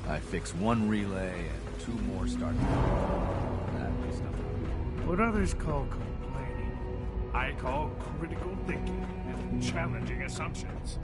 I fix one relay and 2 more start. That was nothing. What others call complaining, I call critical thinking and challenging assumptions.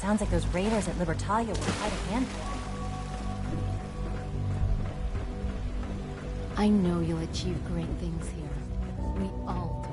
Sounds like those raiders at Libertalia were quite a handful. I know you'll achieve great things here. We all do.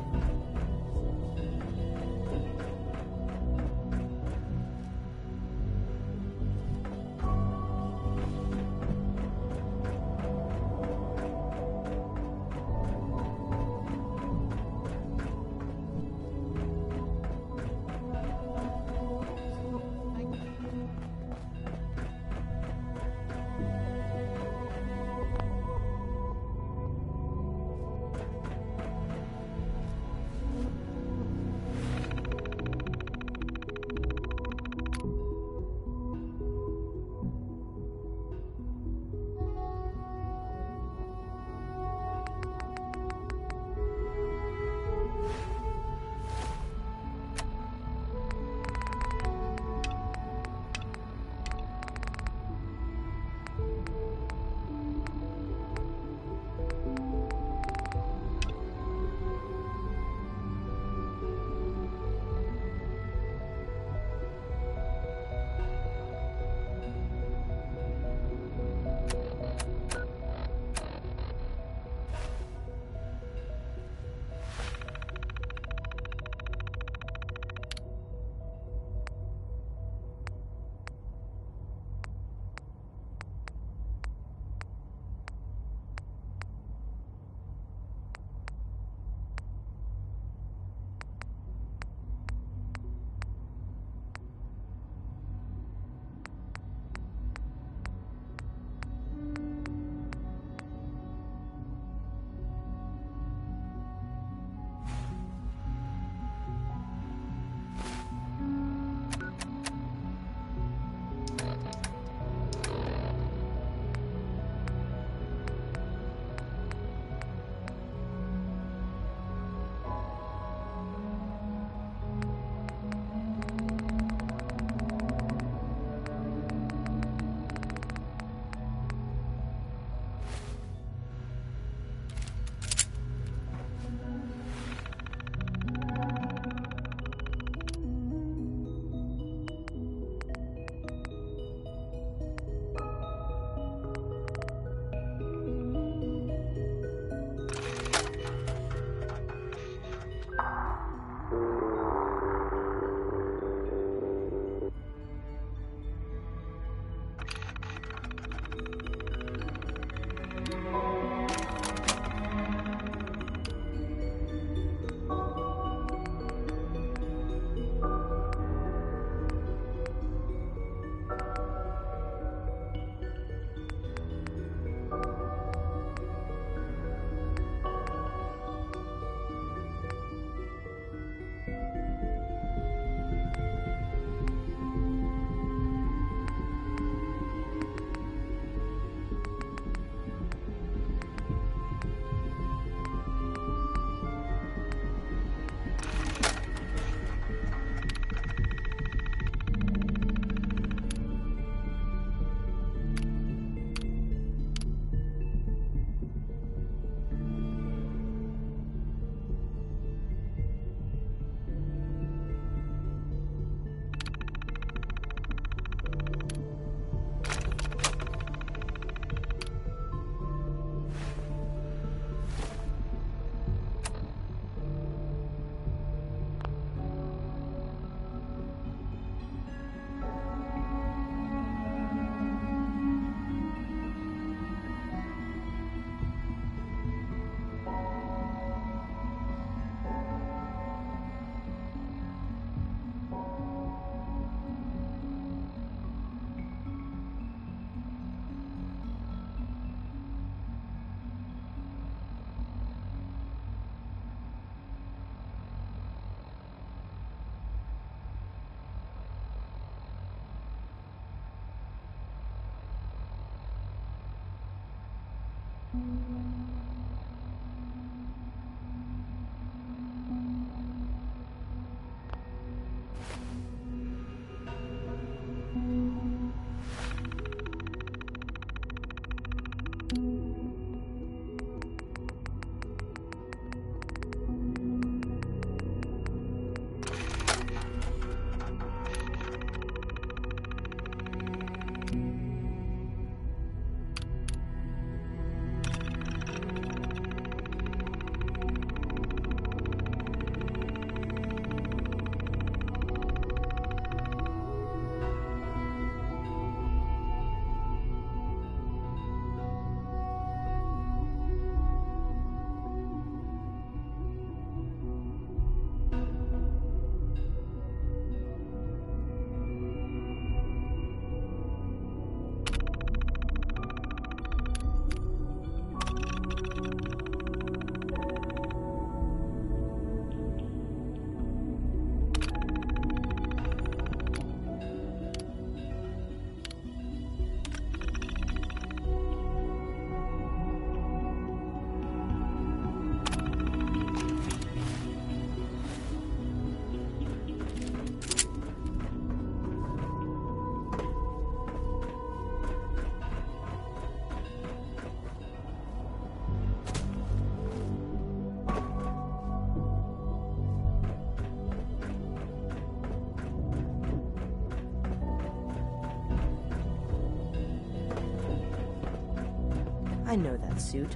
I know that suit.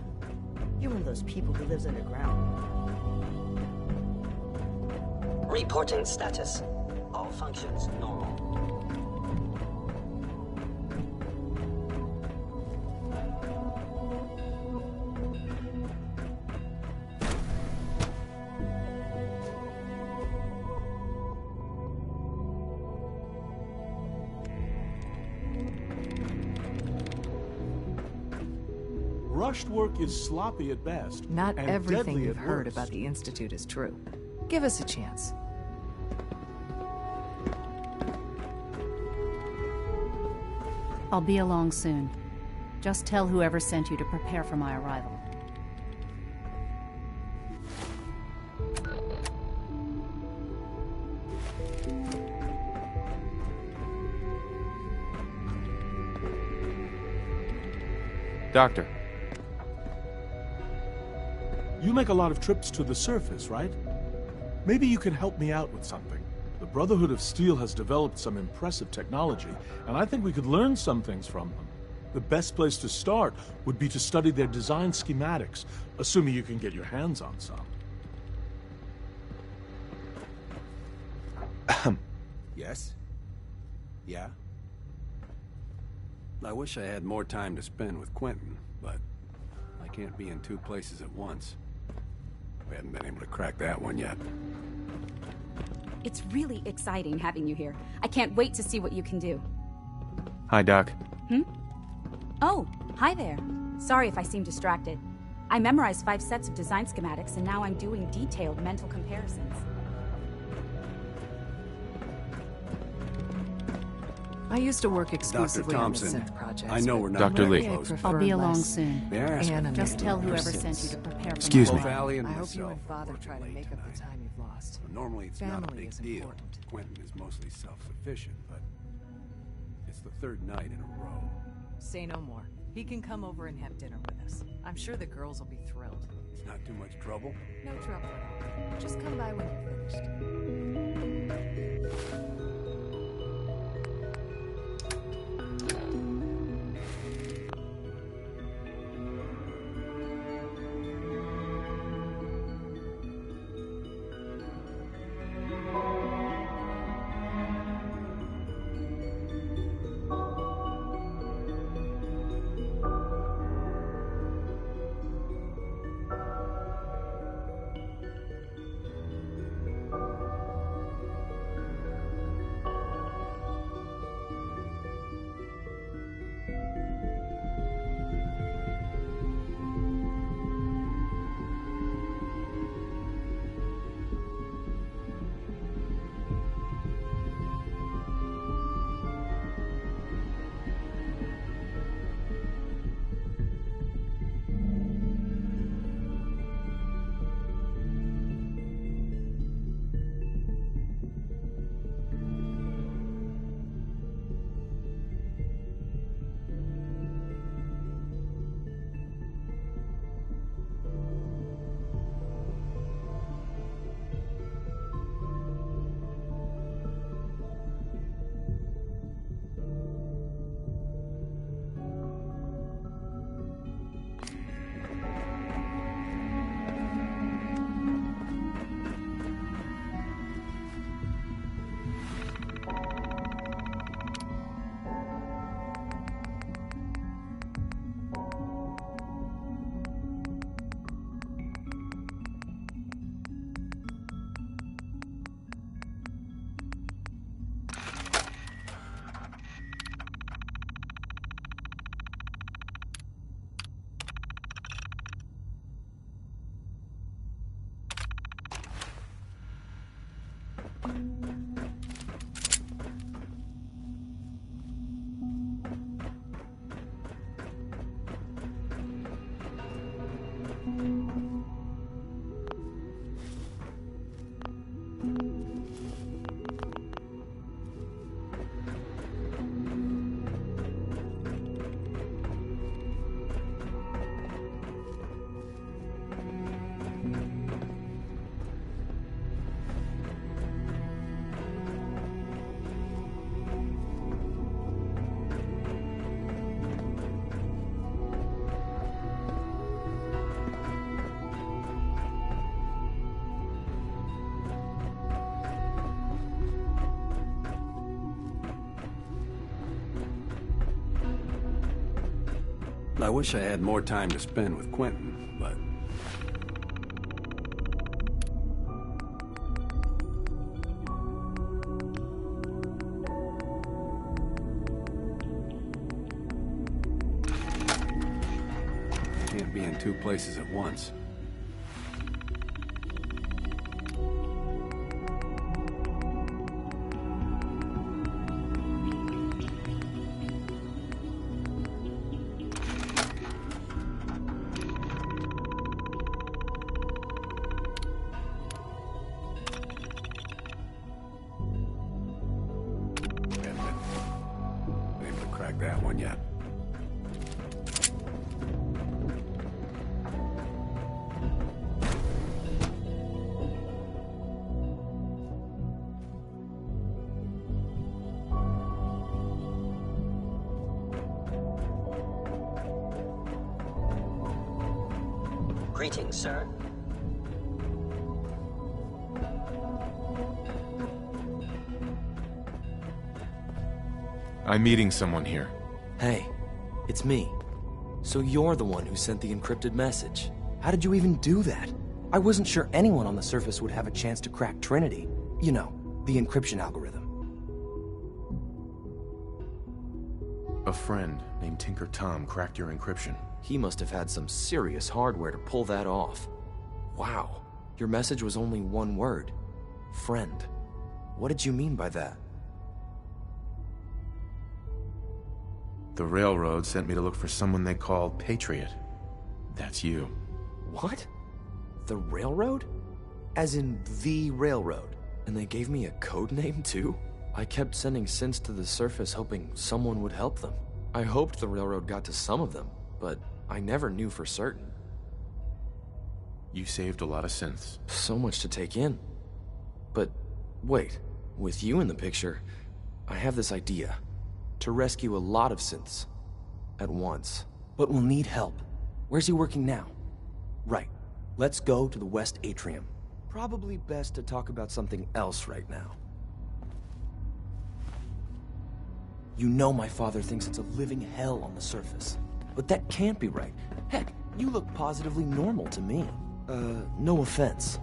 You're one of those people who lives underground. Reporting status. All functions normal. Rushed work is sloppy at best. Not and everything deadly you've at heard worst. about the Institute is true. Give us a chance. I'll be along soon. Just tell whoever sent you to prepare for my arrival. Doctor. You make a lot of trips to the surface, right? Maybe you can help me out with something. The Brotherhood of Steel has developed some impressive technology, and I think we could learn some things from them. The best place to start would be to study their design schematics, assuming you can get your hands on some. Yes? Yeah? I wish I had more time to spend with Quentin, but I can't be in two places at once. We haven't been able to crack that one yet. It's really exciting having you here. I can't wait to see what you can do. Hi, Doc. Oh, hi there. Sorry if I seem distracted. I memorized 5 sets of design schematics, and now I'm doing detailed mental comparisons. I used to work exclusively on the Thompson, synth projects. I know we're not Dr. Lee. close. I'll be along soon. May I ask Just tell whoever sent you to prepare for Excuse my me. arrival. Valley and I hope you myself and Father working try to late make up tonight. the time you've lost. Normally it's not a Family big is deal. important. Quentin is mostly self-sufficient, but it's the third night in a row. Say no more. He can come over and have dinner with us. I'm sure the girls will be thrilled. It's not too much trouble. No trouble at all. Just come by when you're finished. I wish I had more time to spend with Quentin, but... Can't be in two places at once. That one yet. Greetings, sir. I'm meeting someone here. Hey, it's me. So you're the one who sent the encrypted message. How did you even do that? I wasn't sure anyone on the surface would have a chance to crack Trinity. You know, the encryption algorithm. A friend named Tinker Tom cracked your encryption. He must have had some serious hardware to pull that off. Wow, your message was only one word. Friend. What did you mean by that? The Railroad sent me to look for someone they called Patriot. That's you. What? The Railroad? As in the Railroad? And they gave me a code name too? I kept sending synths to the surface hoping someone would help them. I hoped the Railroad got to some of them, but I never knew for certain. You saved a lot of synths. So much to take in. But wait, with you in the picture, I have this idea. To rescue a lot of synths at once. But we'll need help. Where's he working now? Right. Let's go to the West Atrium. Probably best to talk about something else right now. You know my father thinks it's a living hell on the surface. But that can't be right. Heck, you look positively normal to me. No offense.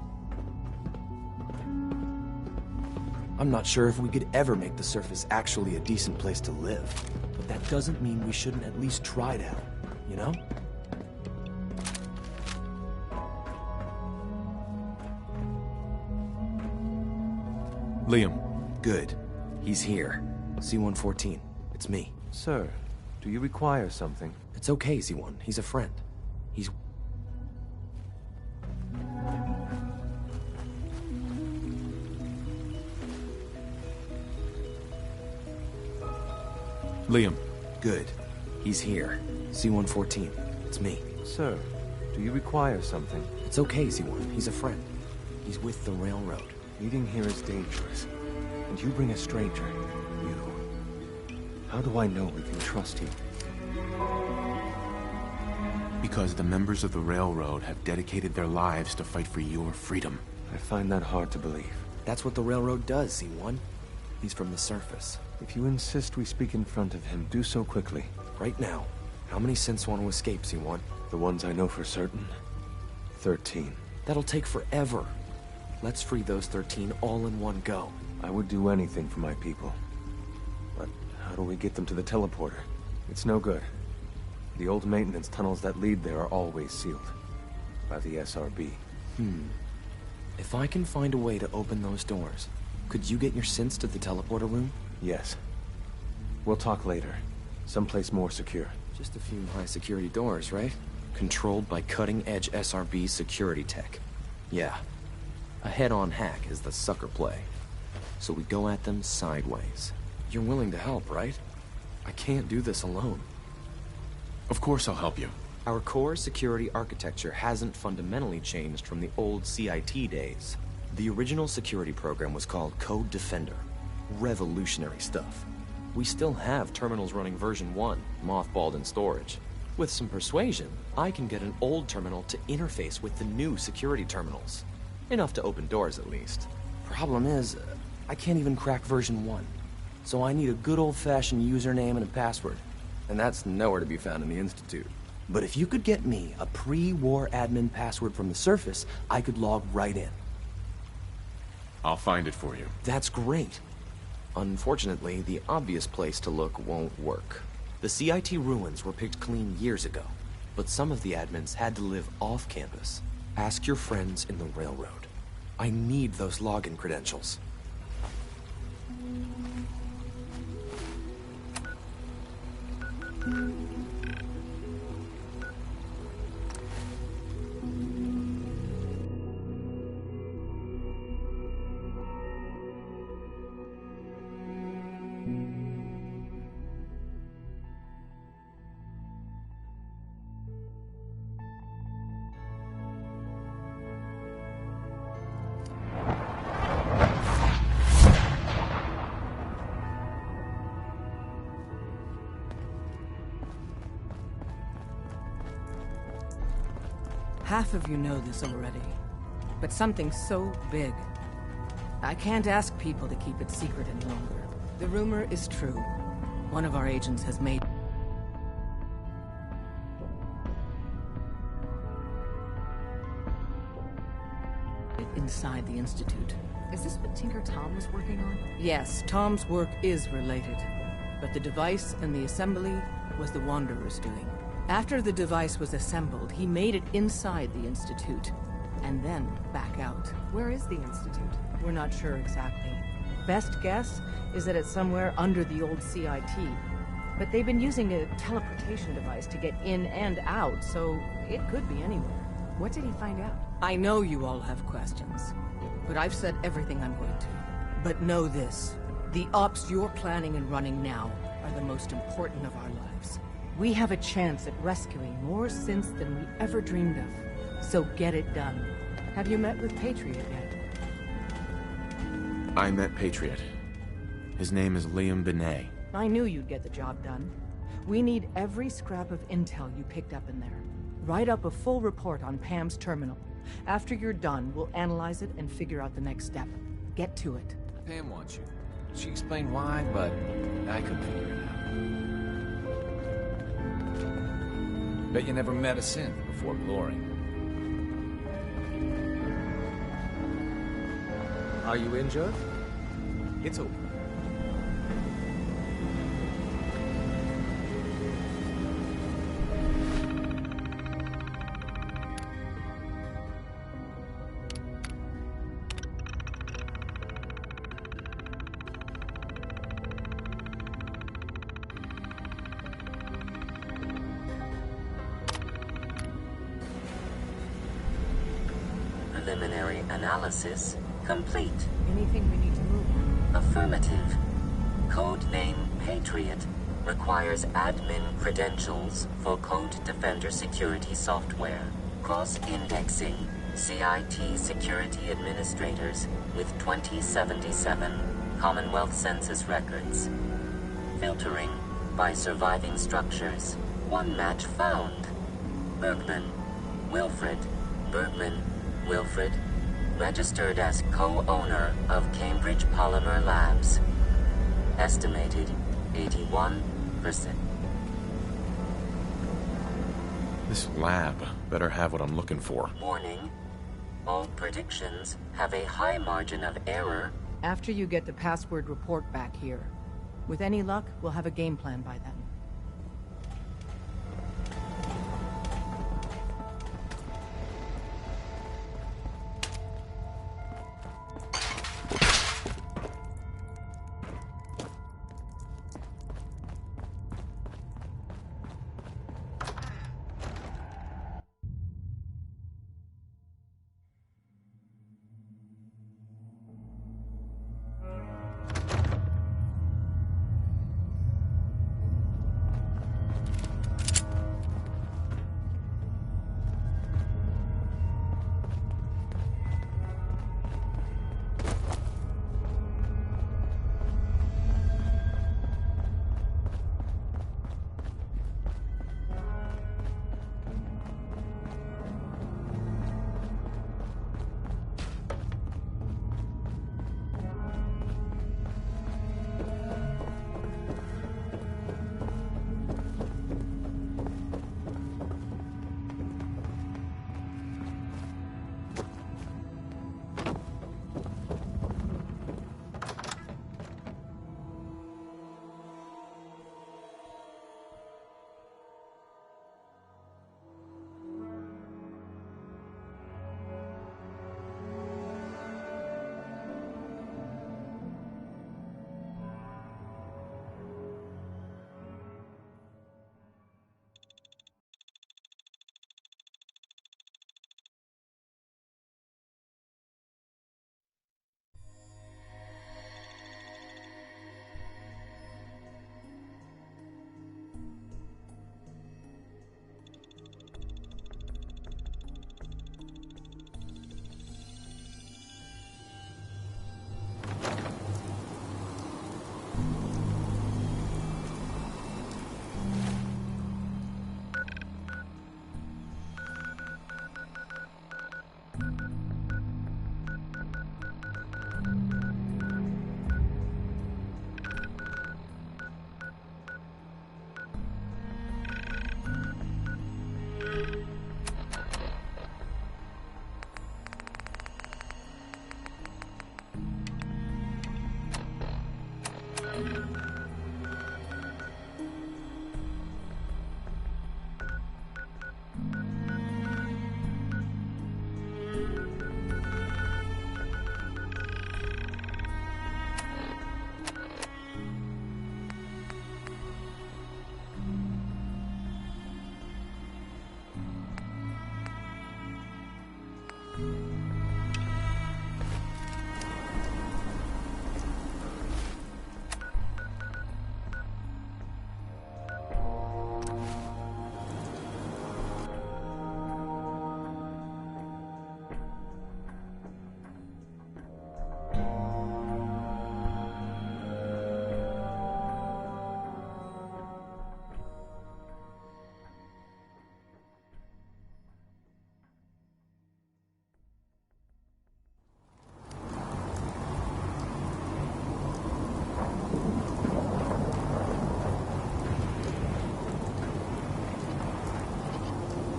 I'm not sure if we could ever make the surface actually a decent place to live. But that doesn't mean we shouldn't at least try to help, you know? Liam. Good. He's here. C-114. It's me. Sir, do you require something? It's okay, Z1. He's a friend. He's... Liam. Good. He's here. C-114. It's me. Sir, do you require something? It's okay, Z1. He's a friend. He's with the Railroad. Meeting here is dangerous. And you bring a stranger. You. How do I know we can trust you? Because the members of the Railroad have dedicated their lives to fight for your freedom. I find that hard to believe. That's what the Railroad does, Z1. He's from the surface. If you insist we speak in front of him, do so quickly. Right now. How many synths want to escape, Z1? The ones I know for certain. 13. That'll take forever. Let's free those 13 all in one go. I would do anything for my people. But how do we get them to the teleporter? It's no good. The old maintenance tunnels that lead there are always sealed. By the SRB. If I can find a way to open those doors, could you get your synths to the teleporter room? Yes. We'll talk later. Someplace more secure. Just a few high-security doors, right? Controlled by cutting-edge SRB security tech. Yeah. A head-on hack is the sucker play. So we go at them sideways. You're willing to help, right? I can't do this alone. Of course I'll help you. Our core security architecture hasn't fundamentally changed from the old CIT days. The original security program was called Code Defender. Revolutionary stuff. We still have terminals running version 1, mothballed in storage. With some persuasion, I can get an old terminal to interface with the new security terminals. Enough to open doors, at least. Problem is, I can't even crack version 1. So I need a good old-fashioned username and a password. And that's nowhere to be found in the Institute. But if you could get me a pre-war admin password from the surface, I could log right in. I'll find it for you. That's great. Unfortunately, the obvious place to look won't work. The CIT ruins were picked clean years ago, but some of the admins had to live off campus. Ask your friends in the railroad. I need those login credentials. Half of you know this already, but something so big, I can't ask people to keep it secret any longer. The rumor is true. One of our agents has made it inside the Institute. Is this what Tinker Tom was working on? Yes, Tom's work is related, but the device and the assembly was the Wanderer's doing. After the device was assembled, he made it inside the Institute, and then back out. Where is the Institute? We're not sure exactly. Best guess is that it's somewhere under the old CIT. But they've been using a teleportation device to get in and out, so it could be anywhere. What did he find out? I know you all have questions, but I've said everything I'm going to. But know this, the ops you're planning and running now are the most important of our lives. We have a chance at rescuing more synths than we ever dreamed of. So get it done. Have you met with Patriot yet? I met Patriot. His name is Liam Benet. I knew you'd get the job done. We need every scrap of intel you picked up in there. Write up a full report on Pam's terminal. After you're done, we'll analyze it and figure out the next step. Get to it. Pam wants you. She explained why, but I couldn't figure it out. Bet you never met a synth before glory. Are you injured? It's over. Preliminary analysis complete. Anything we need to move on? Affirmative. Codename Patriot requires admin credentials for Code Defender security software. Cross-indexing CIT security administrators with 2077 Commonwealth Census records. Filtering by surviving structures. One match found. Bergman. Wilfred. Bergman. Wilfred. Registered as co-owner of Cambridge Polymer Labs. Estimated 81%. This lab better have what I'm looking for. Warning. All predictions have a high margin of error. After you get the password report back here. With any luck, we'll have a game plan by then.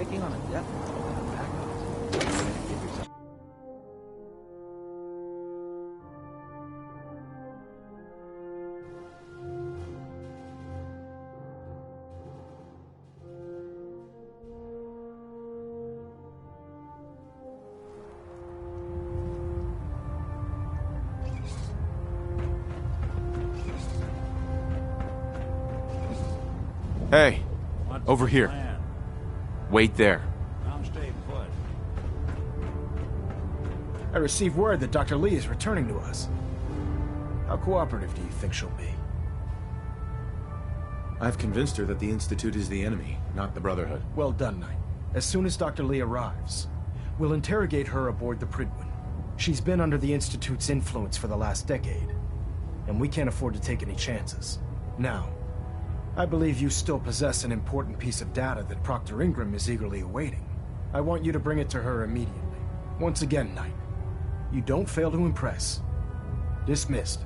Taking on a death row and a backup. Give yourself... Hey, over here. Wait there. I'm staying put. I received word that Dr. Lee is returning to us. How cooperative do you think she'll be? I've convinced her that the Institute is the enemy, not the Brotherhood. Well done, Knight. As soon as Dr. Lee arrives, we'll interrogate her aboard the Prydwen. She's been under the Institute's influence for the last decade, and we can't afford to take any chances. Now, I believe you still possess an important piece of data that Proctor Ingram is eagerly awaiting. I want you to bring it to her immediately. Once again, Knight, you don't fail to impress. Dismissed.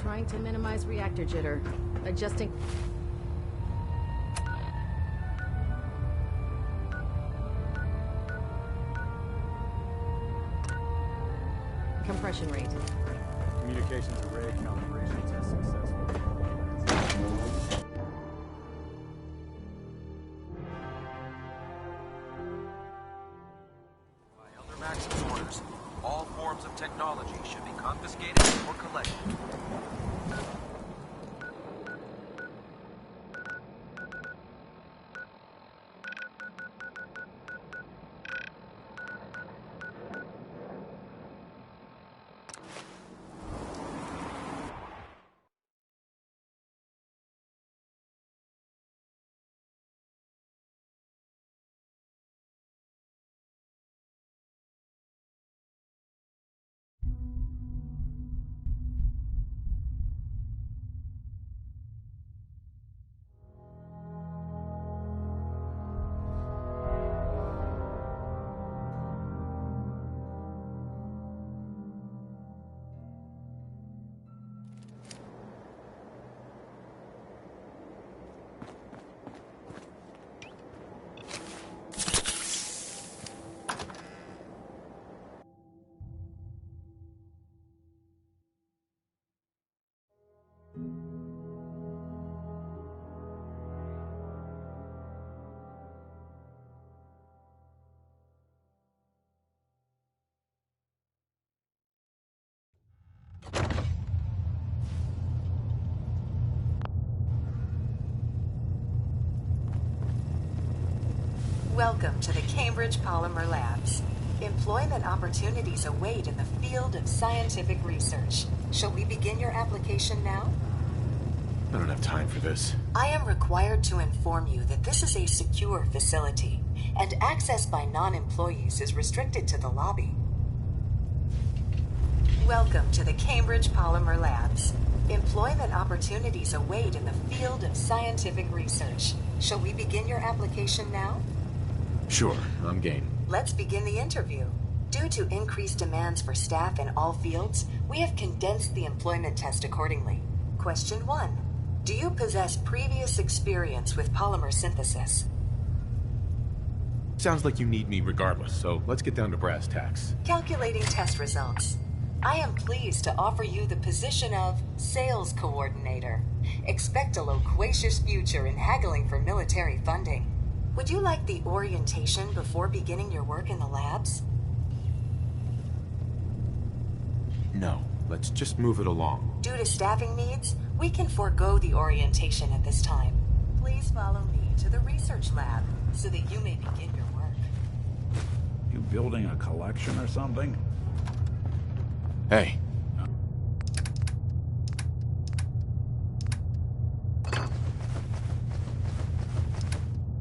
Trying to minimize reactor jitter. Adjusting... compression rate. Communications array calibration test successful. By Elder Maxim's orders, all forms of technology should be confiscated or collected. Welcome to the Cambridge Polymer Labs. Employment opportunities await in the field of scientific research. Shall we begin your application now? I don't have time for this. I am required to inform you that this is a secure facility, and access by non-employees is restricted to the lobby. Welcome to the Cambridge Polymer Labs. Employment opportunities await in the field of scientific research. Shall we begin your application now? Sure, I'm game. Let's begin the interview. Due to increased demands for staff in all fields, we have condensed the employment test accordingly. Question 1. Do you possess previous experience with polymer synthesis? Sounds like you need me regardless, so let's get down to brass tacks. Calculating test results. I am pleased to offer you the position of Sales Coordinator. Expect a loquacious future in haggling for military funding. Would you like the orientation before beginning your work in the labs? No, let's just move it along. Due to staffing needs, we can forego the orientation at this time. Please follow me to the research lab so that you may begin your work. You building a collection or something? Hey.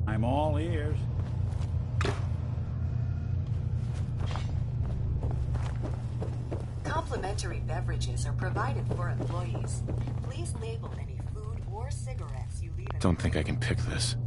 I'm all ears. Complimentary complimentary beverages are provided for employees. Please label any food or cigarettes you leave in Don't think I can pick this.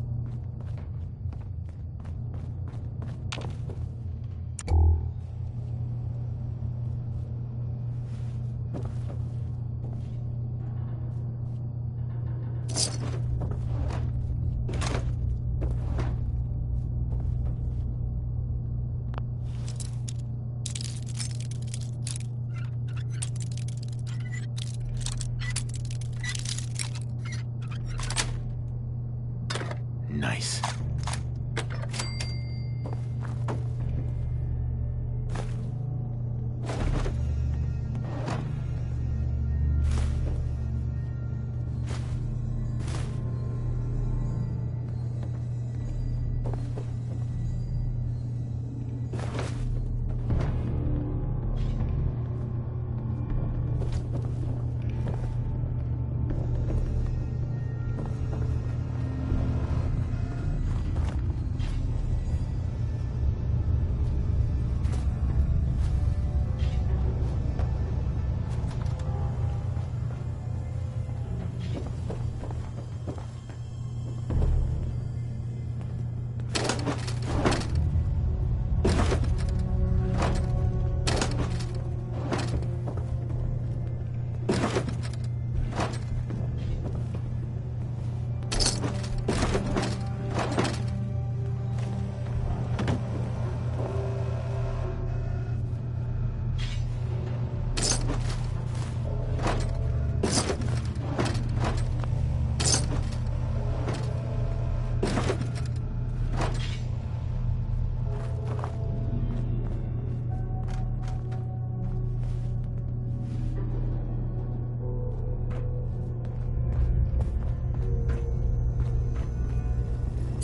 Nice.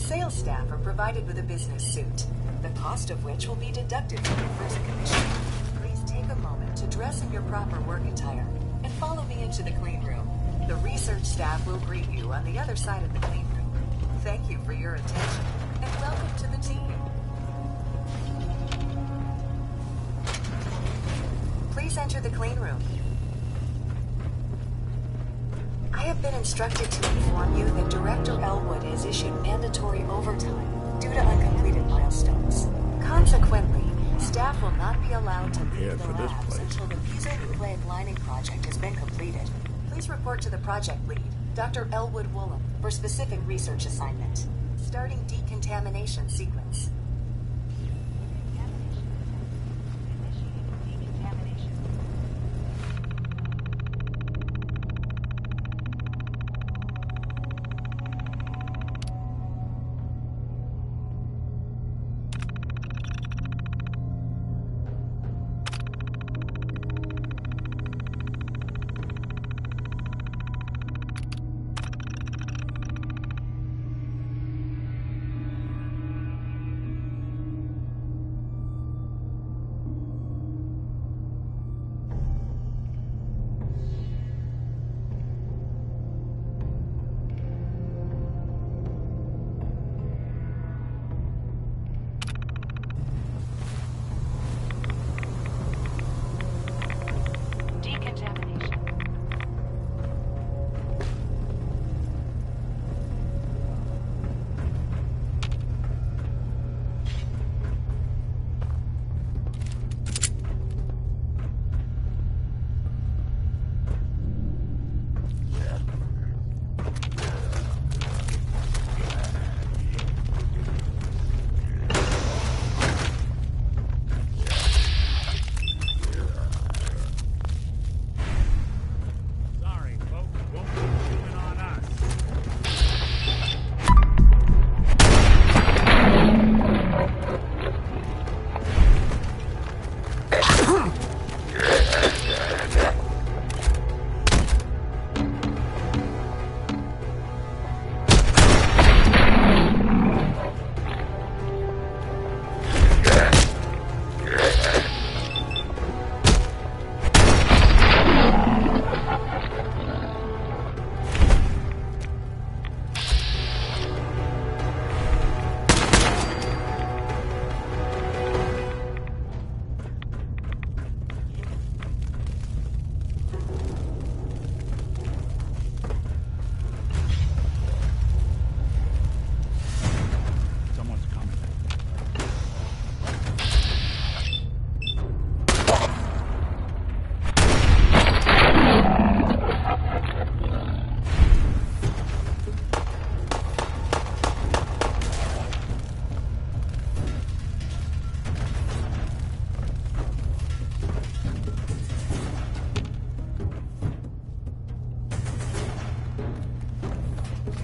Sales staff are provided with a business suit, the cost of which will be deducted from your first commission. Please take a moment to dress in your proper work attire and follow me into the clean room. The research staff will greet you on the other side of the clean room. Thank you for your attention and welcome to the team. Please enter the clean room. I have been instructed to inform you that Director Elwood has issued mandatory overtime due to uncompleted milestones. Consequently, staff will not be allowed to leave the labs until the piezonucleic lining project has been completed. Please report to the project lead, Dr. Elwood Woolham, for specific research assignment. Starting decontamination sequence.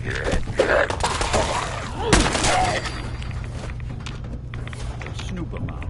Snoop him out.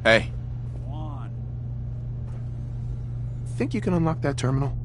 Hey. Think you can unlock that terminal?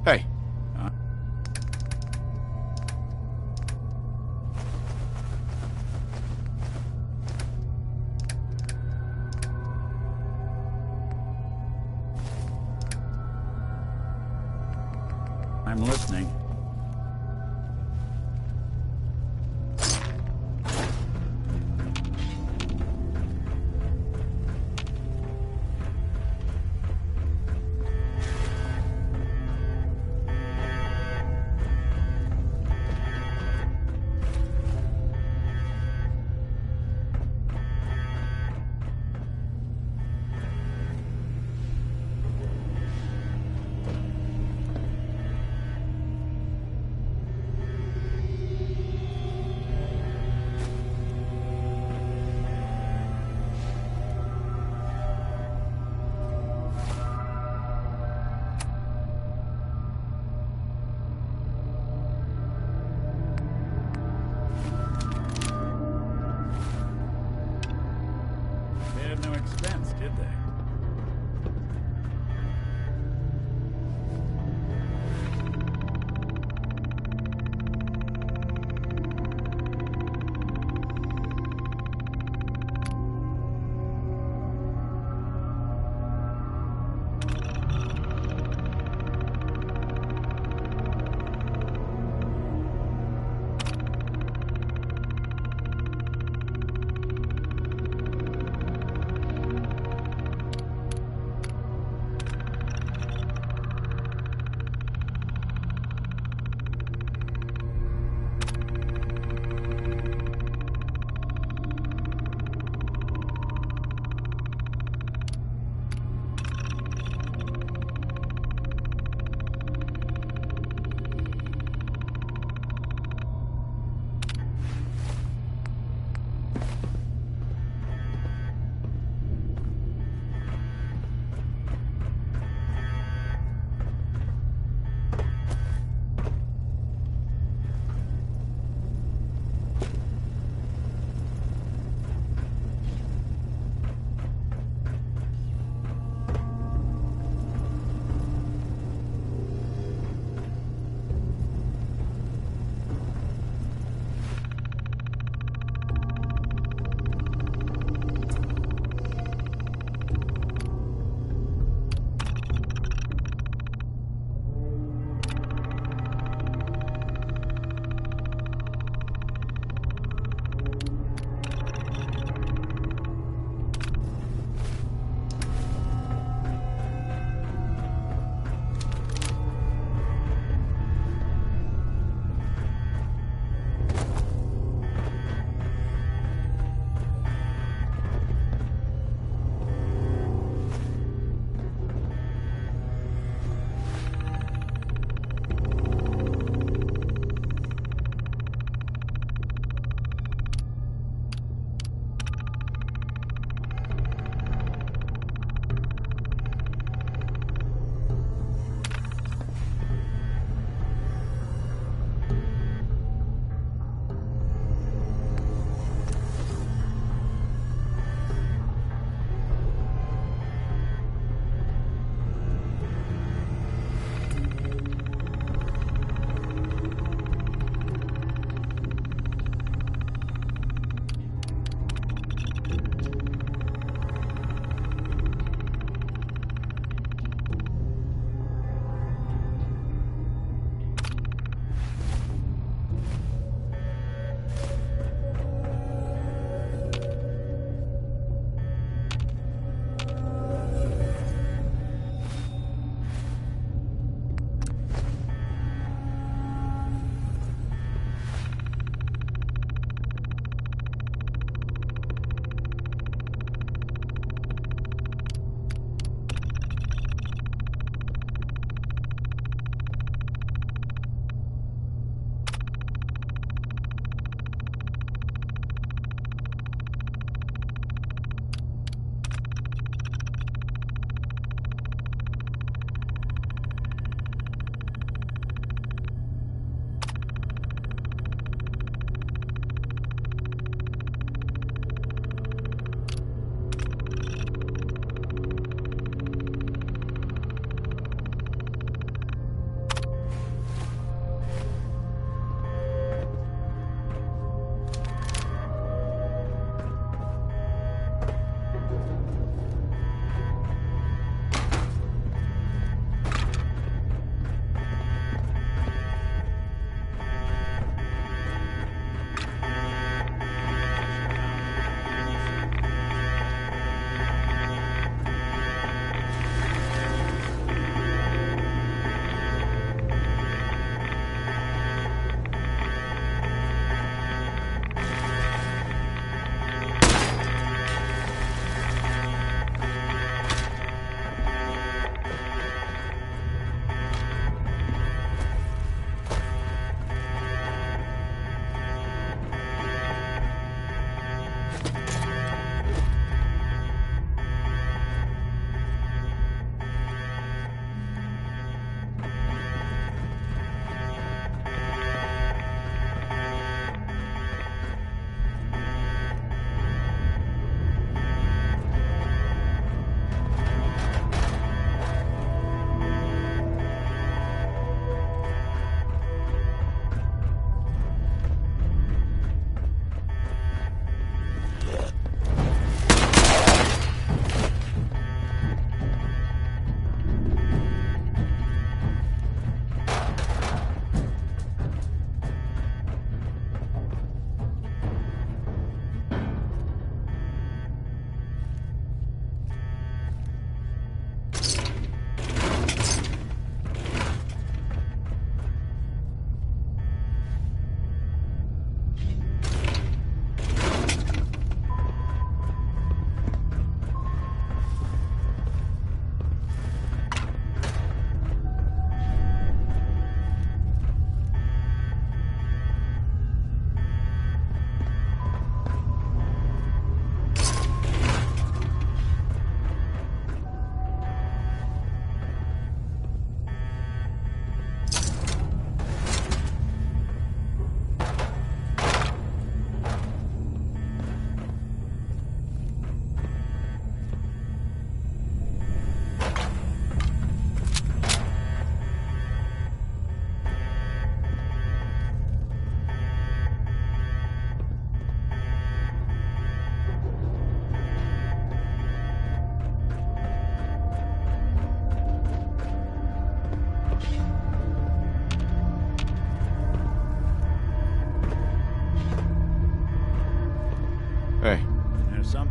Hey. I'm listening.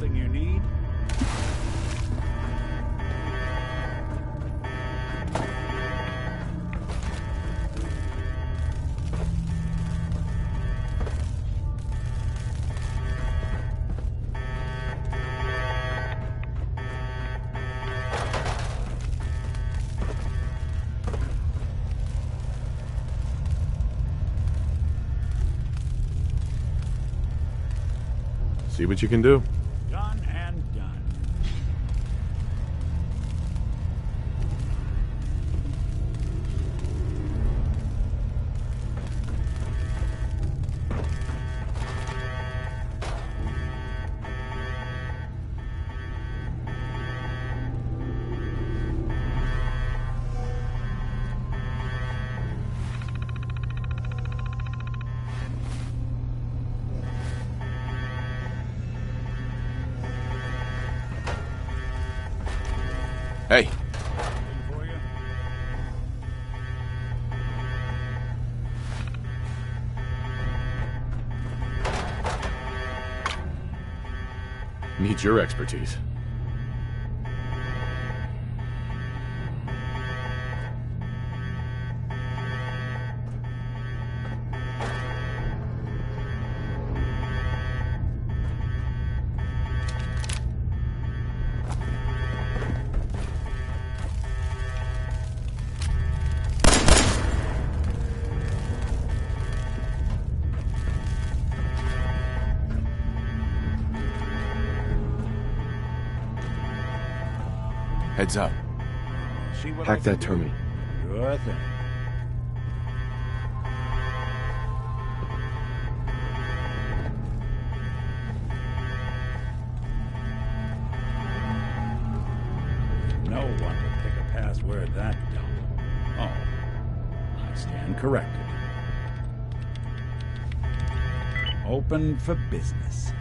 something you need? See what you can do. Done and done. Hey. Needs your expertise. Heads up. Hack that terminal. Sure thing. No one would pick a password that dumb. Oh, I stand corrected. Open for business.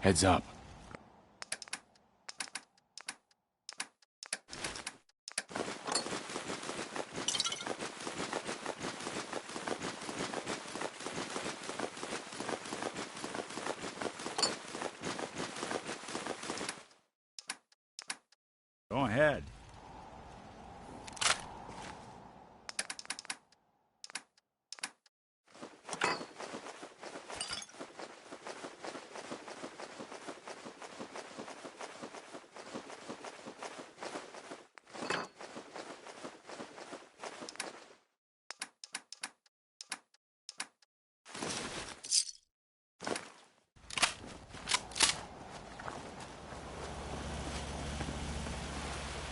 Heads up. Go ahead.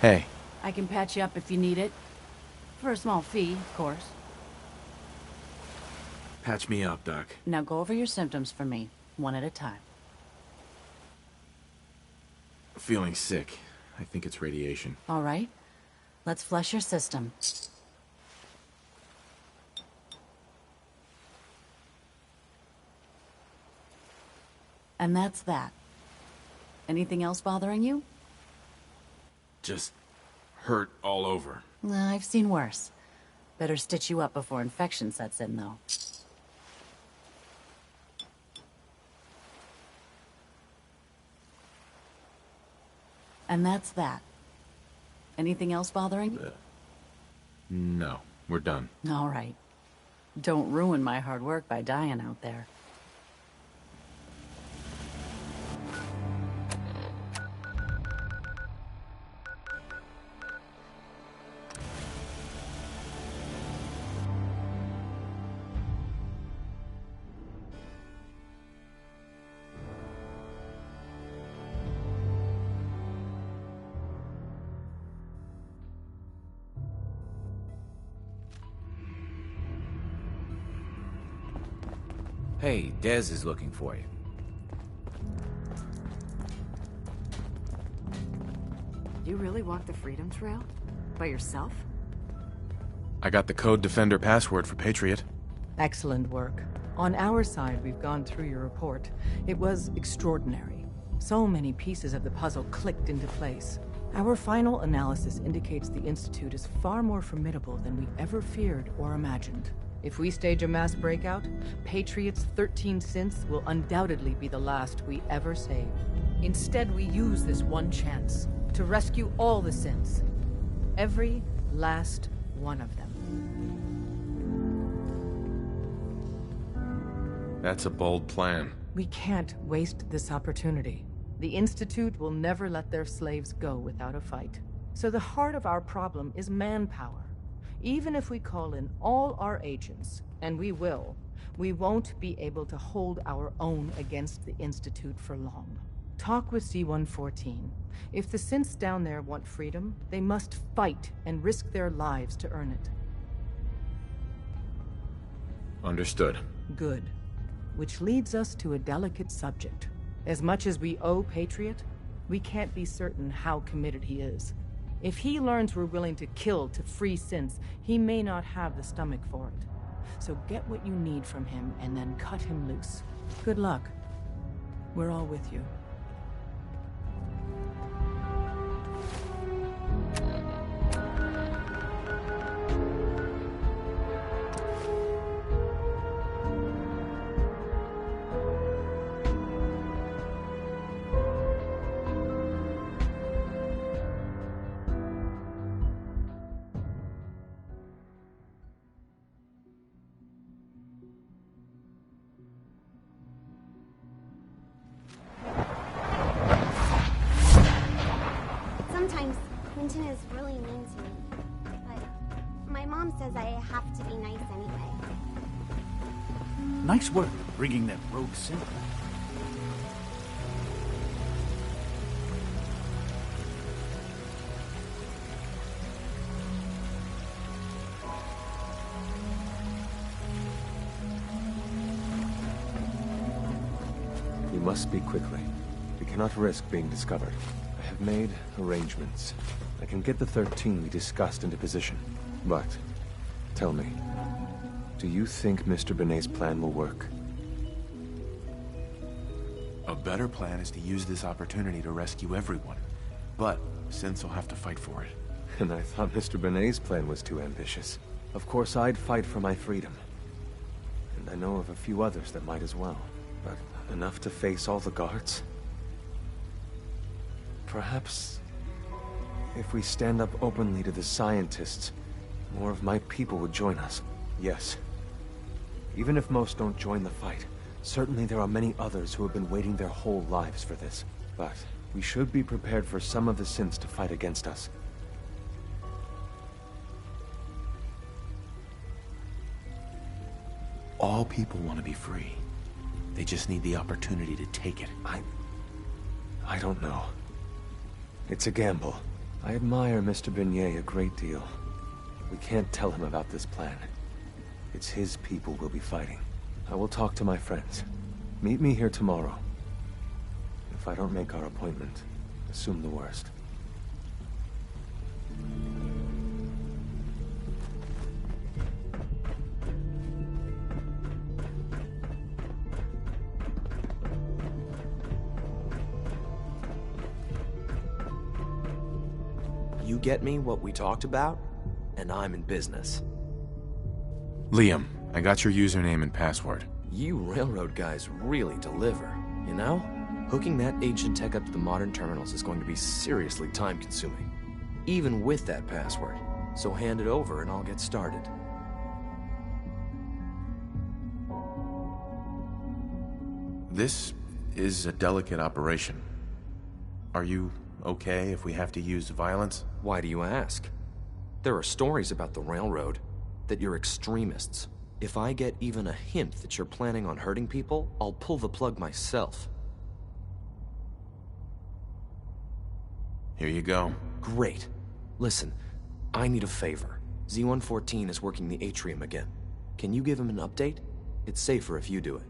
Hey. I can patch you up if you need it. For a small fee, of course. Patch me up, Doc. Now go over your symptoms for me, one at a time. Feeling sick. I think it's radiation. All right. Let's flush your system. And that's that. Anything else bothering you? Just hurt all over. I've seen worse. Better stitch you up before infection sets in, though. And that's that. Anything else bothering you? No, we're done. All right. Don't ruin my hard work by dying out there. Hey, Dez is looking for you. You really walk the Freedom Trail? By yourself? I got the Code Defender password for Patriot. Excellent work. On our side, we've gone through your report. It was extraordinary. So many pieces of the puzzle clicked into place. Our final analysis indicates the Institute is far more formidable than we ever feared or imagined. If we stage a mass breakout, Patriot's 13 synths will undoubtedly be the last we ever save. Instead, we use this one chance to rescue all the synths. Every last one of them. That's a bold plan. We can't waste this opportunity. The Institute will never let their slaves go without a fight. So the heart of our problem is manpower. Even if we call in all our agents, and we will, we won't be able to hold our own against the Institute for long. Talk with C-114. If the synths down there want freedom, they must fight and risk their lives to earn it. Understood. Good. Which leads us to a delicate subject. As much as we owe Patriot, we can't be certain how committed he is. If he learns we're willing to kill to free synths, he may not have the stomach for it. So get what you need from him and then cut him loose. Good luck. We're all with you. Sometimes Quentin is really mean to me, but my mom says I have to be nice anyway. Nice work bringing that rogue synth back. You must speak quickly. We cannot risk being discovered. I have made arrangements. I can get the 13 we discussed into position. But, tell me, do you think Mr. Benet's plan will work? I'll better plan is to use this opportunity to rescue everyone. But Synths will have to fight for it. And I thought Mr. Benet's plan was too ambitious. Of course, I'd fight for my freedom. And I know of a few others that might as well. But enough to face all the guards? Perhaps if we stand up openly to the scientists, more of my people would join us. Yes. Even if most don't join the fight, certainly there are many others who have been waiting their whole lives for this. But we should be prepared for some of the Synths to fight against us. All people want to be free. They just need the opportunity to take it. I don't know. It's a gamble. I admire Mr. Benet a great deal. We can't tell him about this plan. It's his people we'll be fighting. I will talk to my friends. Meet me here tomorrow. If I don't make our appointment, assume the worst. You get me what we talked about, and I'm in business. Liam, I got your username and password. You railroad guys really deliver, you know? Hooking that ancient tech up to the modern terminals is going to be seriously time-consuming, even with that password. So hand it over and I'll get started. This is a delicate operation. Are you okay if we have to use violence? Why do you ask? There are stories about the railroad, that you're extremists. If I get even a hint that you're planning on hurting people, I'll pull the plug myself. Here you go. Great. Listen, I need a favor. Z-114 is working the atrium again. Can you give him an update? It's safer if you do it.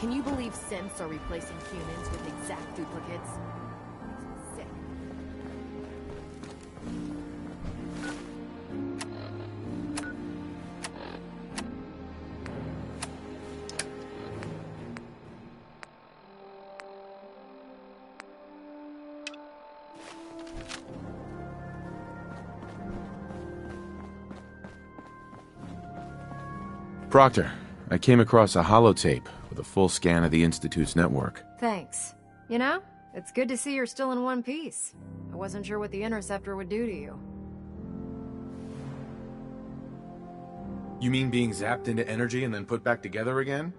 Can you believe synths are replacing humans with exact duplicates? Makes me sick. Proctor, I came across a holotape with a full scan of the Institute's network. Thanks. You know, it's good to see you're still in one piece. I wasn't sure what the Interceptor would do to you. You mean being zapped into energy and then put back together again?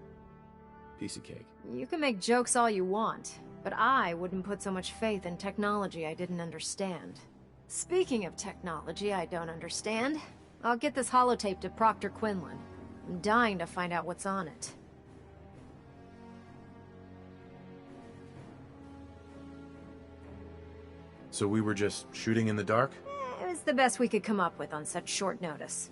Piece of cake. You can make jokes all you want, but I wouldn't put so much faith in technology I didn't understand. Speaking of technology I don't understand, I'll get this holotape to Proctor Quinlan. I'm dying to find out what's on it. So we were just shooting in the dark? It was the best we could come up with on such short notice.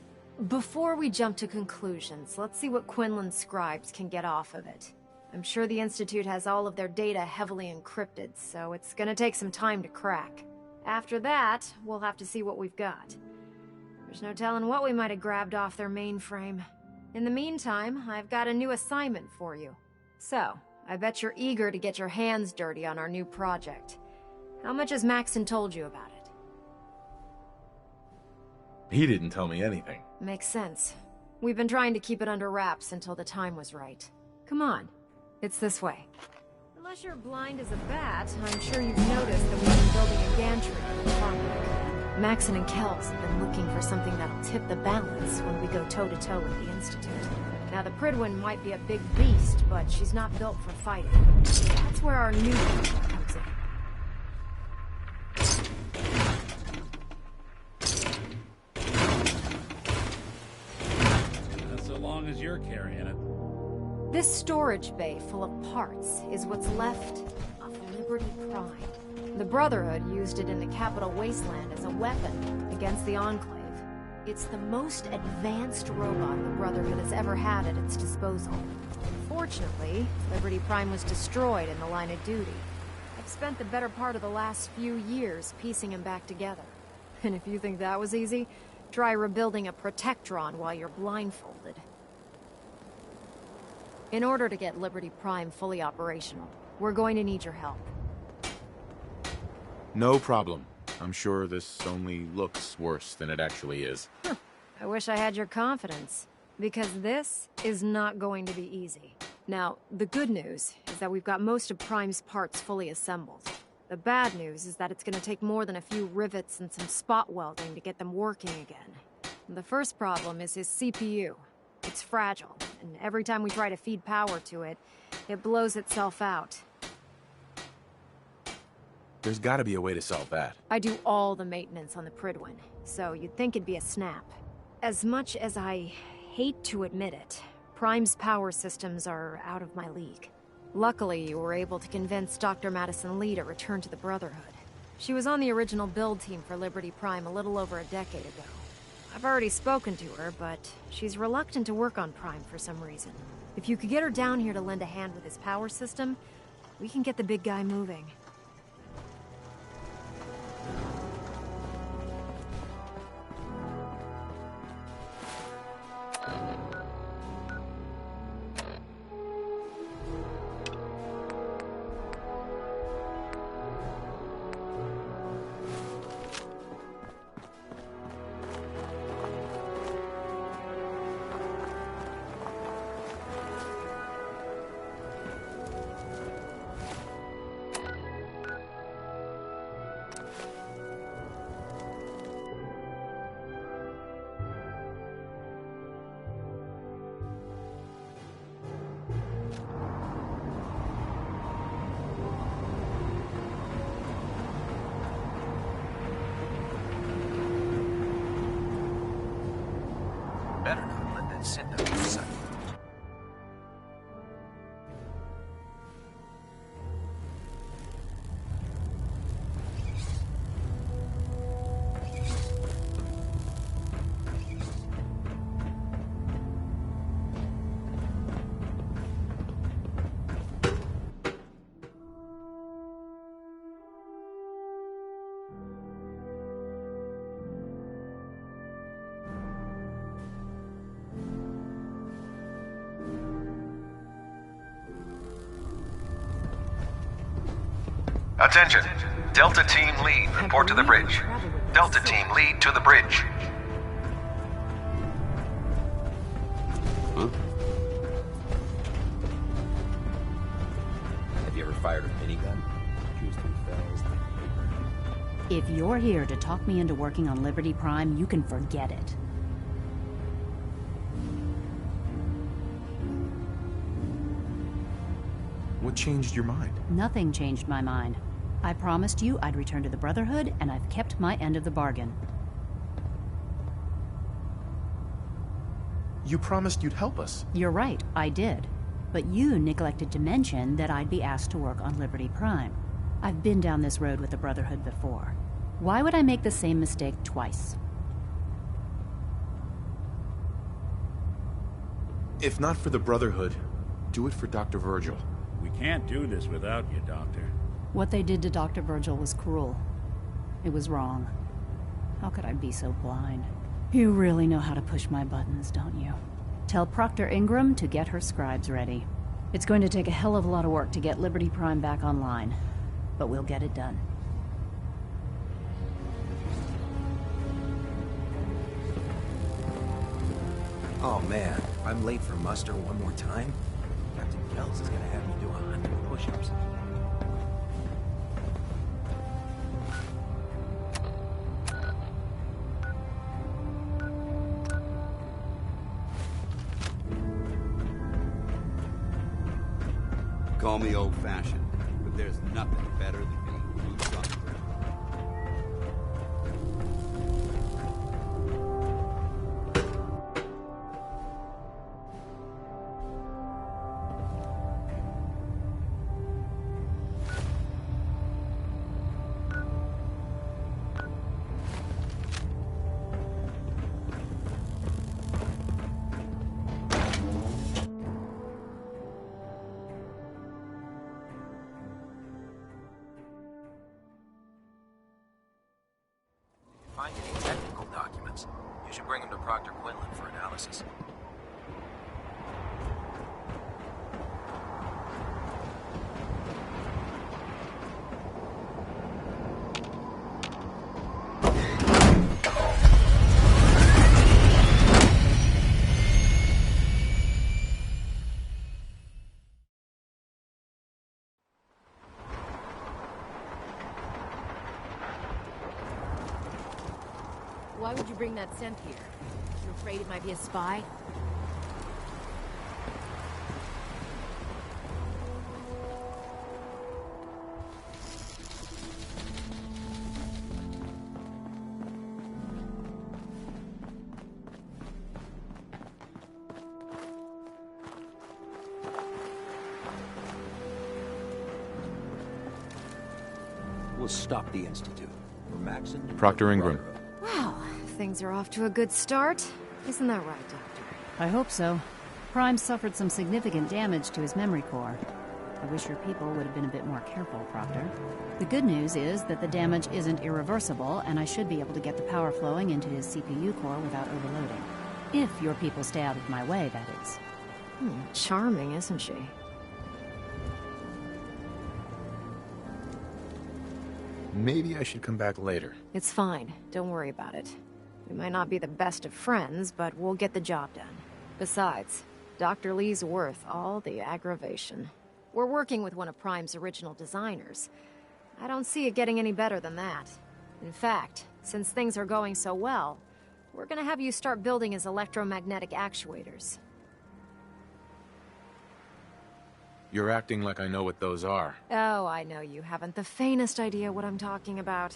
Before we jump to conclusions, let's see what Quinlan's scribes can get off of it. I'm sure the Institute has all of their data heavily encrypted, so it's gonna take some time to crack. After that, we'll have to see what we've got. There's no telling what we might have grabbed off their mainframe. In the meantime, I've got a new assignment for you. So, I bet you're eager to get your hands dirty on our new project. How much has Maxon told you about it? He didn't tell me anything. Makes sense. We've been trying to keep it under wraps until the time was right. Come on. It's this way. Unless you're blind as a bat, I'm sure you've noticed that we've been building a gantry in the park. Maxon and Kells have been looking for something that'll tip the balance when we go toe-to-toe with the Institute. Now, the Pridwin might be a big beast, but she's not built for fighting. That's where our new one comes in. Not so long as you're carrying it. This storage bay full of parts is what's left of Liberty Prime. The Brotherhood used it in the Capital Wasteland as a weapon against the Enclave. It's the most advanced robot the Brotherhood has ever had at its disposal. Fortunately, Liberty Prime was destroyed in the line of duty. I've spent the better part of the last few years piecing him back together. And if you think that was easy, try rebuilding a Protectron while you're blindfolded. In order to get Liberty Prime fully operational, we're going to need your help. No problem. I'm sure this only looks worse than it actually is. I wish I had your confidence, because this is not going to be easy. Now, the good news is that we've got most of Prime's parts fully assembled. The bad news is that it's going to take more than a few rivets and some spot welding to get them working again. The first problem is his CPU. It's fragile, and every time we try to feed power to it, it blows itself out. There's gotta be a way to solve that. I do all the maintenance on the Pridwin, so you'd think it'd be a snap. As much as I hate to admit it, Prime's power systems are out of my league. Luckily, you were able to convince Dr. Madison Lee to return to the Brotherhood. She was on the original build team for Liberty Prime a little over a decade ago. I've already spoken to her, but she's reluctant to work on Prime for some reason. If you could get her down here to lend a hand with his power system, we can get the big guy moving. Better not let that sit down for a second. Attention! Delta Team Lead, report to the bridge. Delta Team Lead to the bridge. Huh? Have you ever fired a minigun? If you're here to talk me into working on Liberty Prime, you can forget it. What changed your mind? Nothing changed my mind. I promised you I'd return to the Brotherhood, and I've kept my end of the bargain. You promised you'd help us. You're right, I did. But you neglected to mention that I'd be asked to work on Liberty Prime. I've been down this road with the Brotherhood before. Why would I make the same mistake twice? If not for the Brotherhood, do it for Dr. Virgil. We can't do this without you, Doctor. What they did to Dr. Virgil was cruel. It was wrong. How could I be so blind? You really know how to push my buttons, don't you? Tell Proctor Ingram to get her scribes ready. It's going to take a hell of a lot of work to get Liberty Prime back online, but we'll get it done. Oh man, I'm late for muster one more time. Captain Kells is gonna have me do 100 push-ups. Call me old-fashioned, but there's nothing better than being boots on the ground. Find any technical documents, you should bring them to Proctor Quinlan for analysis. Why would you bring that scent here? You're afraid it might be a spy? We'll stop the Institute. We're Maxon. Proctor Ingram. Wow, things are off to a good start. Isn't that right, Doctor? I hope so. Prime suffered some significant damage to his memory core. I wish your people would have been a bit more careful, Proctor. The good news is that the damage isn't irreversible, and I should be able to get the power flowing into his CPU core without overloading. If your people stay out of my way, that is. Charming, isn't she? Maybe I should come back later. It's fine. Don't worry about it. We might not be the best of friends, but we'll get the job done. Besides, Dr. Lee's worth all the aggravation. We're working with one of Prime's original designers. I don't see it getting any better than that. In fact, since things are going so well, we're gonna have you start building his electromagnetic actuators. You're acting like I know what those are. Oh, I know you haven't the faintest idea what I'm talking about.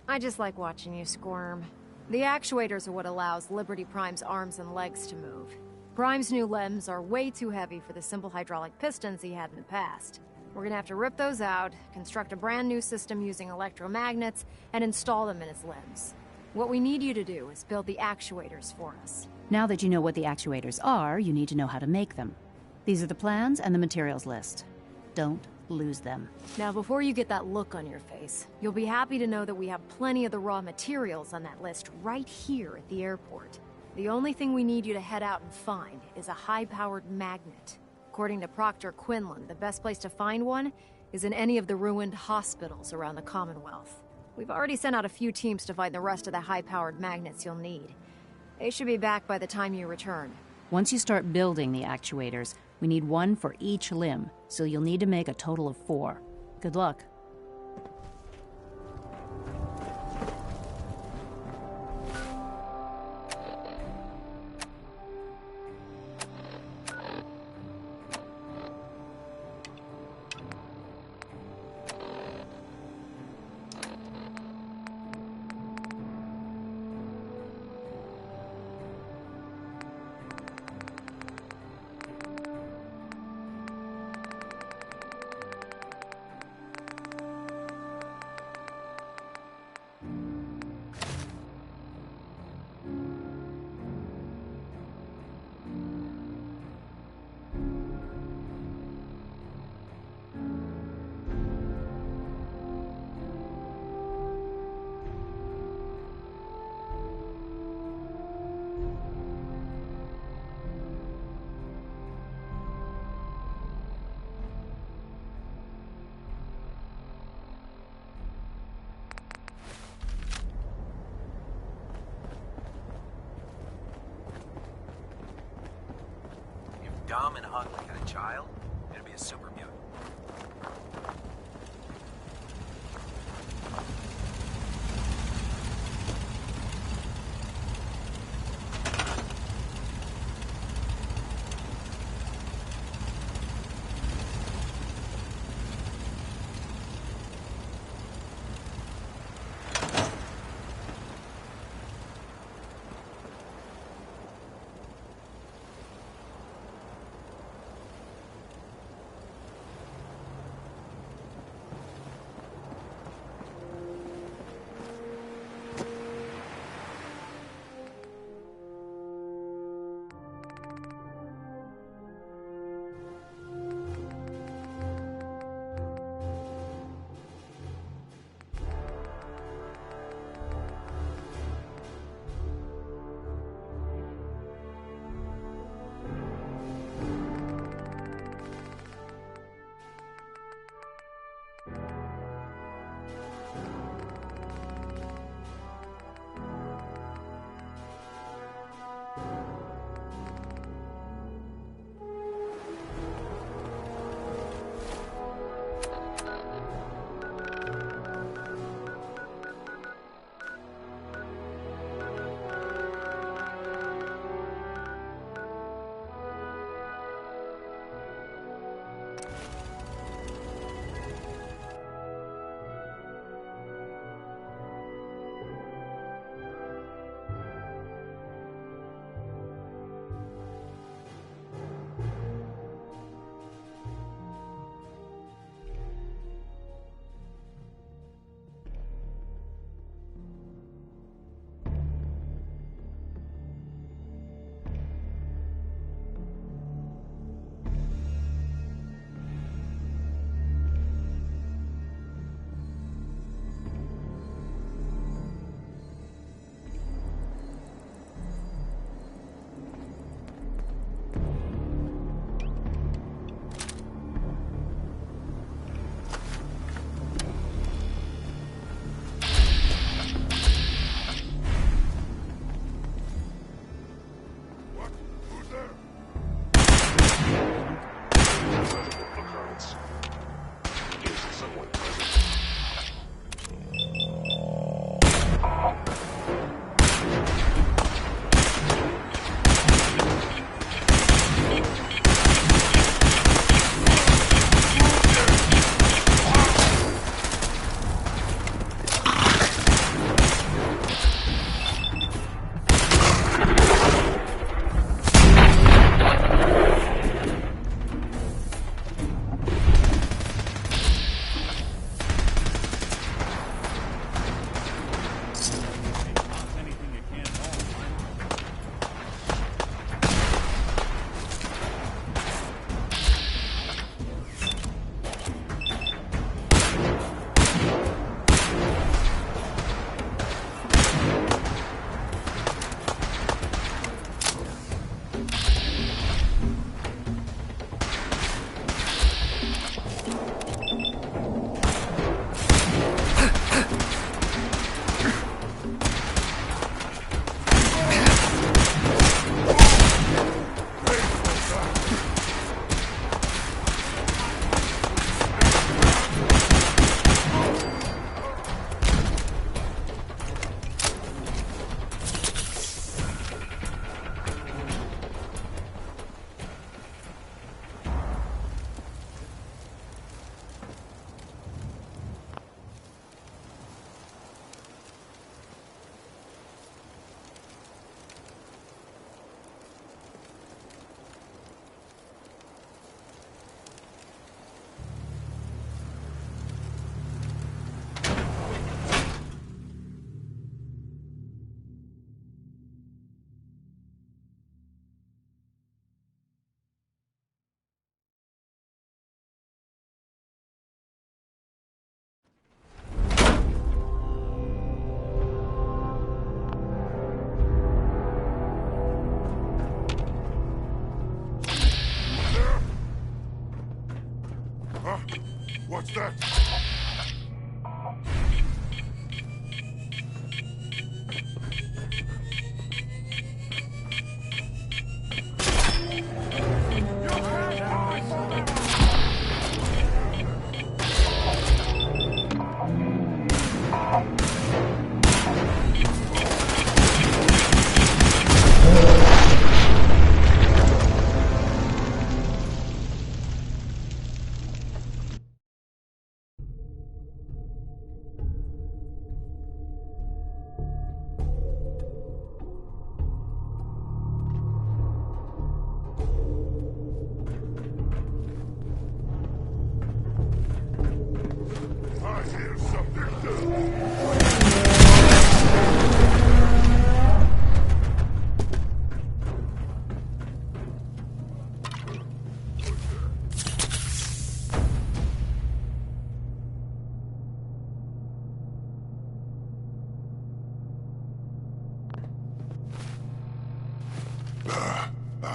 I just like watching you squirm. The actuators are what allows Liberty Prime's arms and legs to move. Prime's new limbs are way too heavy for the simple hydraulic pistons he had in the past. We're gonna have to rip those out, construct a brand new system using electromagnets, and install them in his limbs. What we need you to do is build the actuators for us. Now that you know what the actuators are, you need to know how to make them. These are the plans and the materials list. Don't lose them. Now, before you get that look on your face, you'll be happy to know that we have plenty of the raw materials on that list right here at the airport. The only thing we need you to head out and find is a high-powered magnet. According to Proctor Quinlan, the best place to find one is in any of the ruined hospitals around the Commonwealth. We've already sent out a few teams to find the rest of the high-powered magnets you'll need. They should be back by the time you return. Once you start building the actuators, we need one for each limb, so you'll need to make a total of 4. Good luck. Dumb and ugly had a child, it'd be a super mutant.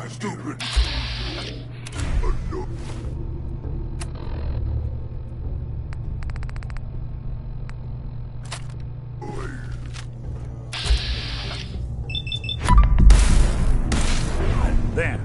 Stupid. There.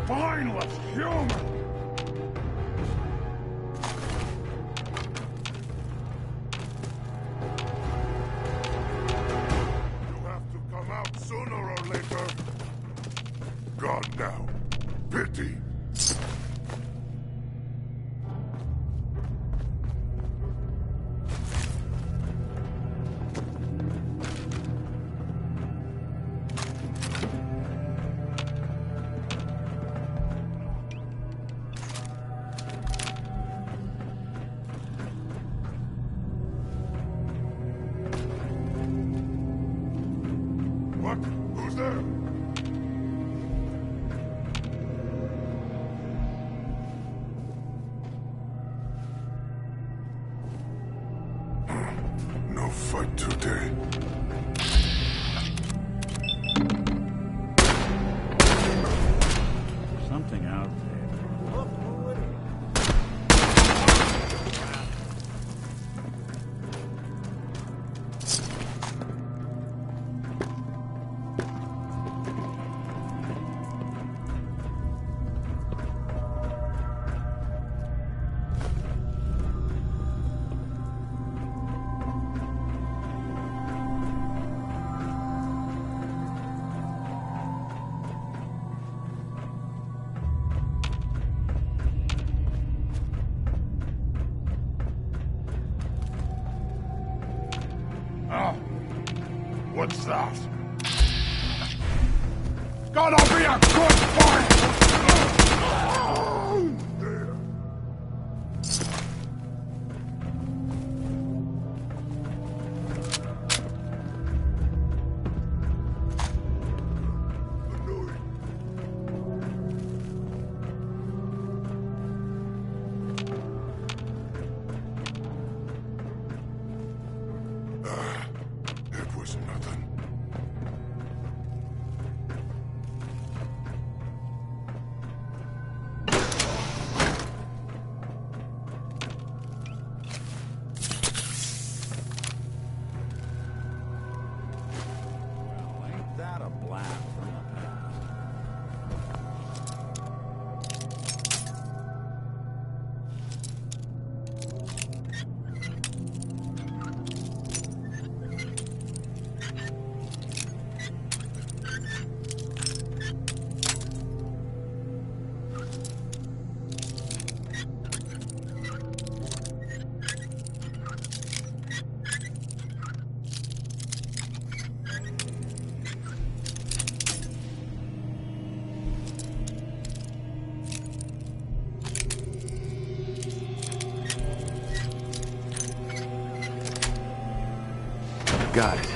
Spineless human! You have to come out sooner or later. Gone now. Pity. What? Who's there? No fight today. Something out there. What's that? It's gonna be a good fight! It was nothing. Well, ain't that a blast from the past? Got it.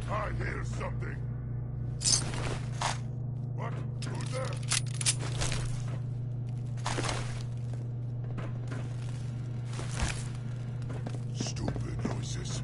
I hear something. What? Who's there? Stupid noises.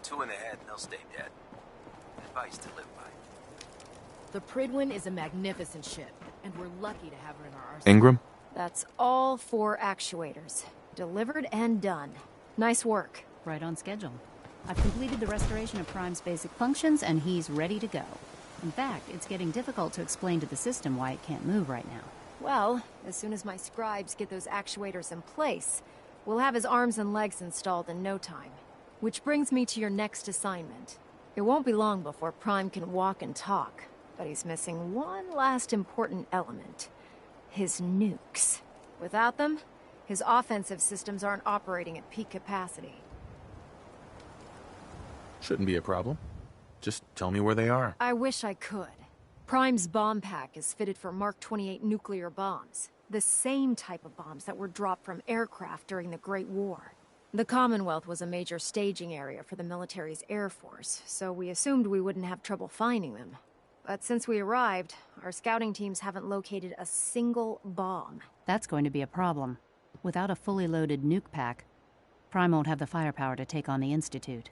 2 in the head and they'll stay dead. Advice to live by. The Pridwin is a magnificent ship, and we're lucky to have her in our arsenal. Ingram? That's all 4 actuators. Delivered and done. Nice work. Right on schedule. I've completed the restoration of Prime's basic functions, and he's ready to go. In fact, it's getting difficult to explain to the system why it can't move right now. Well, as soon as my scribes get those actuators in place, we'll have his arms and legs installed in no time. Which brings me to your next assignment. It won't be long before Prime can walk and talk, but he's missing one last important element. His nukes. Without them, his offensive systems aren't operating at peak capacity. Shouldn't be a problem. Just tell me where they are. I wish I could. Prime's bomb pack is fitted for Mark 28 nuclear bombs. The same type of bombs that were dropped from aircraft during the Great War. The Commonwealth was a major staging area for the military's air force, so we assumed we wouldn't have trouble finding them. But since we arrived, our scouting teams haven't located a single bomb. That's going to be a problem. Without a fully loaded nuke pack, Prime won't have the firepower to take on the Institute.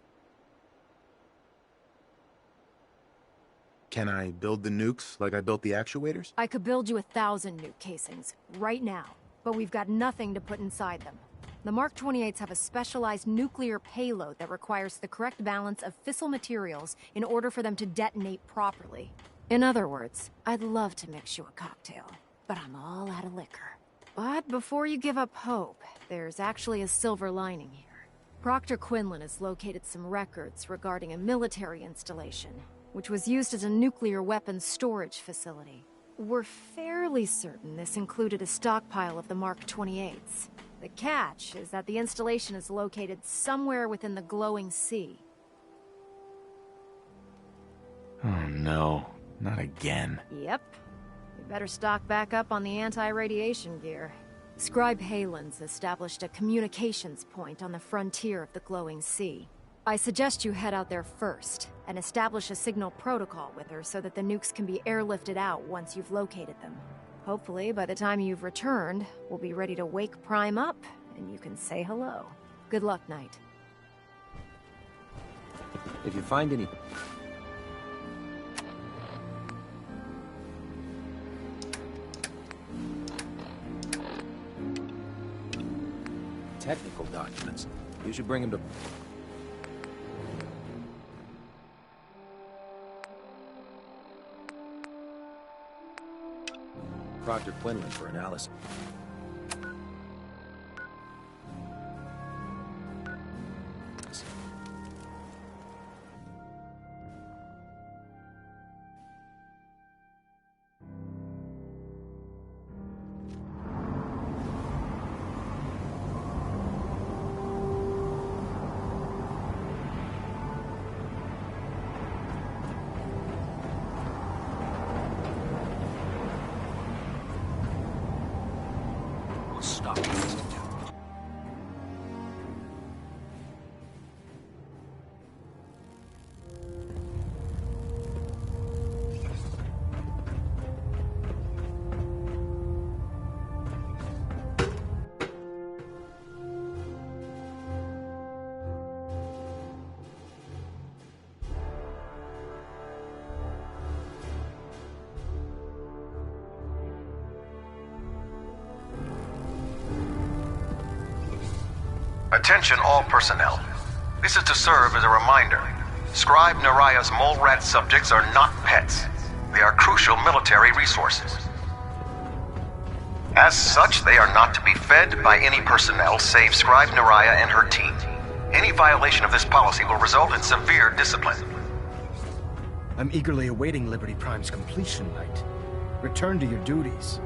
Can I build the nukes like I built the actuators? I could build you 1,000 nuke casings, right now, but we've got nothing to put inside them. The Mark 28s have a specialized nuclear payload that requires the correct balance of fissile materials in order for them to detonate properly. In other words, I'd love to mix you a cocktail, but I'm all out of liquor. But before you give up hope, there's actually a silver lining here. Proctor Quinlan has located some records regarding a military installation, which was used as a nuclear weapons storage facility. We're fairly certain this included a stockpile of the Mark 28s. The catch is that the installation is located somewhere within the glowing sea. Oh no, not again. Yep. We better stock back up on the anti-radiation gear. Scribe Halen's established a communications point on the frontier of the glowing sea. I suggest you head out there first, and establish a signal protocol with her so that the nukes can be airlifted out once you've located them. Hopefully, by the time you've returned, we'll be ready to wake Prime up, and you can say hello. Good luck, Knight. If you find any... technical documents, you should bring them to... Proctor Quinlan for analysis. Attention all personnel. This is to serve as a reminder. Scribe Naraya's mole rat subjects are not pets. They are crucial military resources. As such, they are not to be fed by any personnel save Scribe Naraya and her team. Any violation of this policy will result in severe discipline. I'm eagerly awaiting Liberty Prime's completion, Knight. Return to your duties.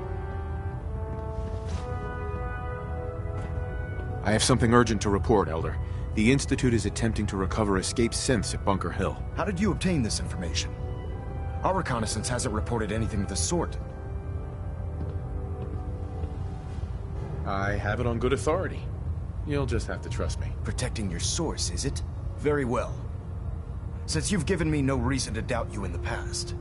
I have something urgent to report, Elder. The Institute is attempting to recover escaped synths at Bunker Hill. How did you obtain this information? Our reconnaissance hasn't reported anything of the sort. I have it on good authority. You'll just have to trust me. Protecting your source, is it? Very well. Since you've given me no reason to doubt you in the past,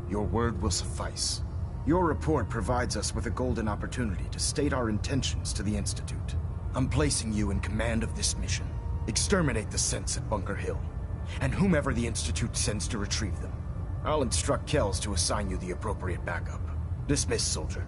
your word will suffice. Your report provides us with a golden opportunity to state our intentions to the Institute. I'm placing you in command of this mission. Exterminate the synths at Bunker Hill. and whomever the Institute sends to retrieve them. I'll instruct Kells to assign you the appropriate backup. Dismiss, soldier.